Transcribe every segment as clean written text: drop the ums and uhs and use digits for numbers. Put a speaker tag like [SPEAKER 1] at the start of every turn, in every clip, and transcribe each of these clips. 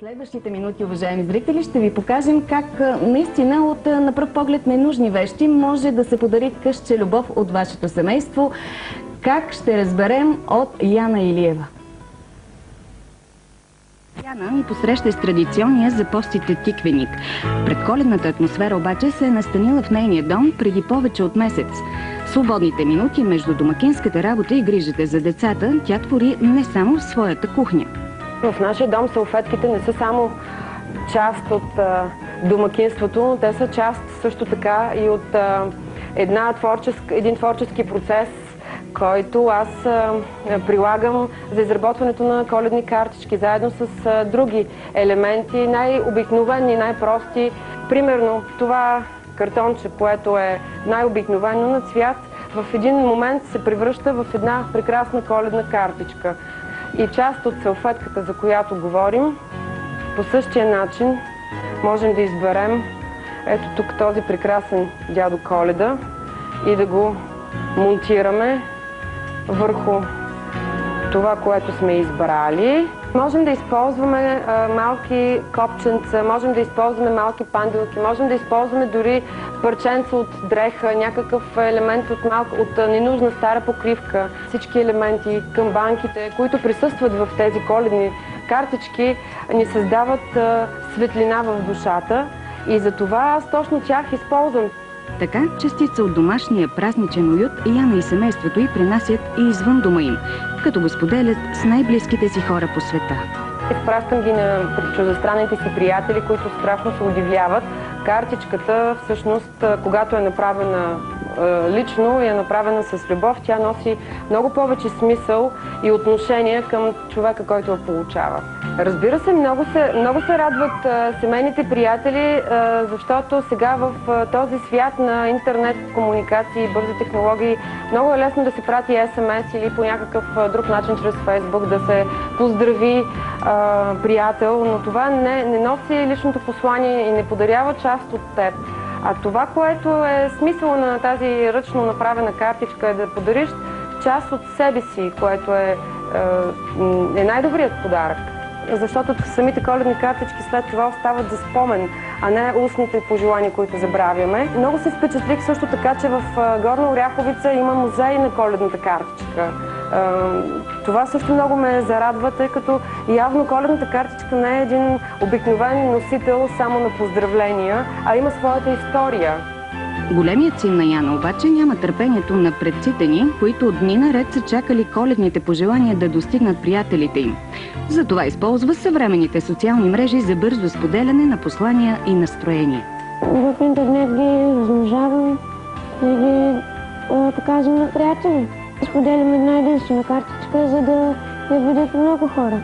[SPEAKER 1] Следващите минути, уважаеми зрители, ще ви покажем как наистина от на пръв поглед ненужни вещи може да се подари късче любов от вашето семейство. Как ще разберем от Яна Илиева. Яна ни посреща с традиционния за постите тиквеник. Предколедната атмосфера обаче се е настанила в нейния дом преди повече от месец. Свободните минути между домакинската работа и грижата за децата тя твори не само в своята кухня.
[SPEAKER 2] В нашия дом салфетките не са само част от домакинството, но те са част също така и от един творчески процес, който аз прилагам за изработването на коледни картички, заедно с други елементи, най-обикновени, най-прости. Примерно това картонче, което е най-обикновено на цвят, в един момент се превръща в една прекрасна коледна картичка. И част от салфетката, за която говорим, по същия начин можем да изберем ето тук този прекрасен дядо Коледа и да го монтираме върху това, което сме избрали. Можем да използваме малки копченца, можем да използваме малки панделки, можем да използваме дори парченца от дреха, някакъв елемент от ненужна стара покривка. Всички елементи, камбанките, които присъстват в тези коледни картички, ни създават светлина в душата и затова аз точно тях използвам.
[SPEAKER 1] Така, частица от домашния празничен уют Яна и семейството й принасят и извън дома им, като го споделят с най-близките си хора по света.
[SPEAKER 2] Изпращам ги на чуждестранните си приятели, които страшно се удивляват. Картичката, всъщност, когато е направена лично и е направена с любов, тя носи много повече смисъл и отношение към човека, който я получава. Разбира се, много се радват семейните приятели, защото сега в този свят на интернет комуникации и бързи технологии много е лесно да се прати СМС или по някакъв друг начин чрез Фейсбук да се поздрави приятел, но това не носи личното послание и не подарява част от теб. А това, което е смисъл на тази ръчно направена картичка, е да подариш част от себе си, което е най-добрият подарък. Защото самите коледни картички след това остават за спомен, а не устните пожелания, които забравяме. Много се впечатлих също така, че в Горна Оряховица има музей на коледната картичка. Това също много ме зарадва, тъй като явно коледната картичка не е един обикновен носител само на поздравления, а има своята история.
[SPEAKER 1] Големият син на Яна обаче няма търпението на предците ни, които от дни наред са чакали коледните пожелания да достигнат приятелите им. Затова използва съвременните социални мрежи за бързо споделяне на послания и настроения.
[SPEAKER 3] В интернет ги размножавам и ги покажем на приятели. Споделям една единствена картичка, за да я видят много хора.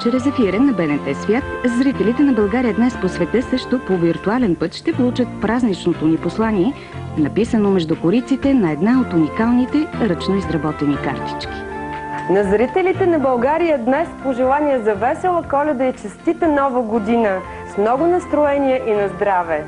[SPEAKER 1] Чрез ефира на БНТ Свят, зрителите на България днес по света също по виртуален път ще получат празничното ни послание, написано между кориците на една от уникалните ръчно изработени картички.
[SPEAKER 2] На зрителите на България днес пожелания за весела Коледа и честита Нова година с много настроение и на здраве!